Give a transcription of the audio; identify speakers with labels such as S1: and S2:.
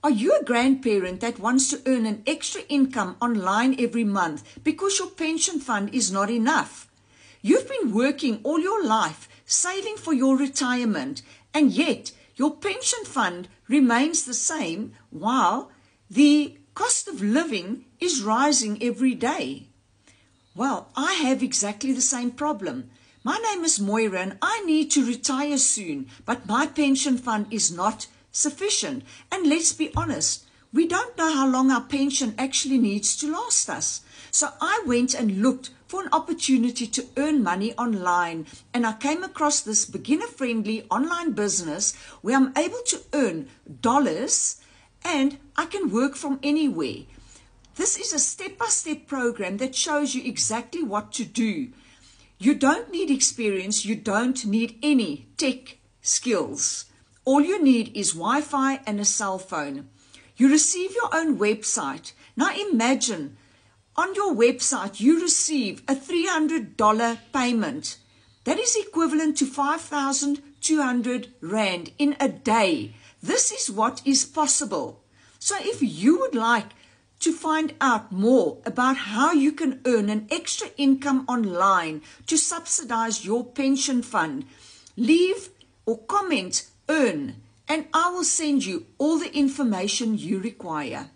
S1: Are you a grandparent that wants to earn an extra income online every month because your pension fund is not enough? You've been working all your life, saving for your retirement, and yet your pension fund remains the same while the cost of living is rising every day. Well, I have exactly the same problem. My name is Moira and I need to retire soon, but my pension fund is not sufficient. And let's be honest, we don't know how long our pension actually needs to last us. So I went and looked for an opportunity to earn money online, and I came across this beginner-friendly online business where I'm able to earn dollars and I can work from anywhere. This is a step-by-step program that shows you exactly what to do. You don't need experience, you don't need any tech skills. All you need is Wi-Fi and a cell phone. You receive your own website. Now imagine, on your website you receive a $300 payment. That is equivalent to 5,200 Rand in a day. This is what is possible. So if you would like to find out more about how you can earn an extra income online to subsidize your pension fund, leave or comment earn, and I will send you all the information you require.